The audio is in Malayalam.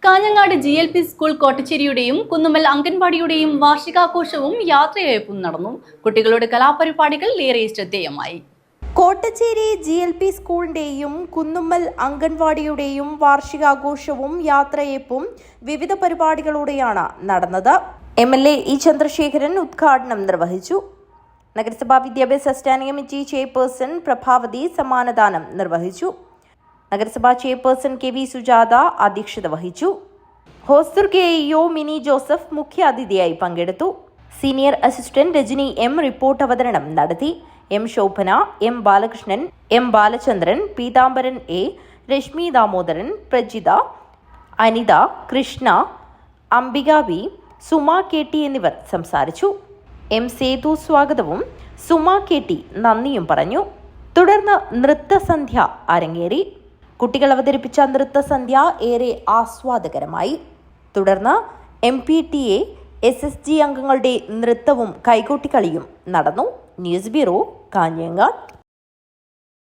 കാഞ്ഞങ്ങാട് GLP സ്കൂൾ കോട്ടച്ചേരിയുടെയും കുന്നുമ്മൽ അംഗൻവാടിയുടെയും വാർഷികാഘോഷവും യാത്രയയപ്പും നടന്നു. കുട്ടികളുടെ കലാപരിപാടികൾ ഏറെ ശ്രദ്ധേയമായി. കോട്ടച്ചേരി GLP സ്കൂളിന്റെയും കുന്നുമ്മൽ അംഗൻവാടിയുടെയും വാർഷികാഘോഷവും യാത്രയയപ്പും വിവിധ പരിപാടികളോടെയാണ് നടന്നത്. MLA E ചന്ദ്രശേഖരൻ ഉദ്ഘാടനം നിർവഹിച്ചു. നഗരസഭാ വിദ്യാഭ്യാസ സ്റ്റാൻഡിംഗ് കമ്മിറ്റി ചെയർപേഴ്സൺ പ്രഭാവതി സമ്മാനദാനം നിർവഹിച്ചു. നഗരസഭാ ചെയർപേഴ്സൺ KV സുജാത അധ്യക്ഷത വഹിച്ചു. ഹോസ്റ്റർ KEO മിനി ജോസഫ് മുഖ്യാതിഥിയായി പങ്കെടുത്തു. Senior assistant Rajani M report അവതരണം നടത്തി. M Shobhana, M Balakrishnan, M Balachandran, Peethambaran A, Rashmi Damodaran, Prajitha, Anitha, Krishna, Ambika V, Suma KT എന്നിവർ സംസാരിച്ചു. M സേതു സ്വാഗതവും സുമ KT നന്ദിയും പറഞ്ഞു. തുടർന്ന് നൃത്തസന്ധ്യ അരങ്ങേറി. കുട്ടികൾ അവതരിപ്പിച്ച നൃത്തസന്ധ്യ ഏറെ ആസ്വാദകരമായി. തുടർന്ന് MPTA SSG അംഗങ്ങളുടെ നൃത്തവും കൈകൊട്ടിക്കളിയും നടന്നു. News bureau, Kanhangad.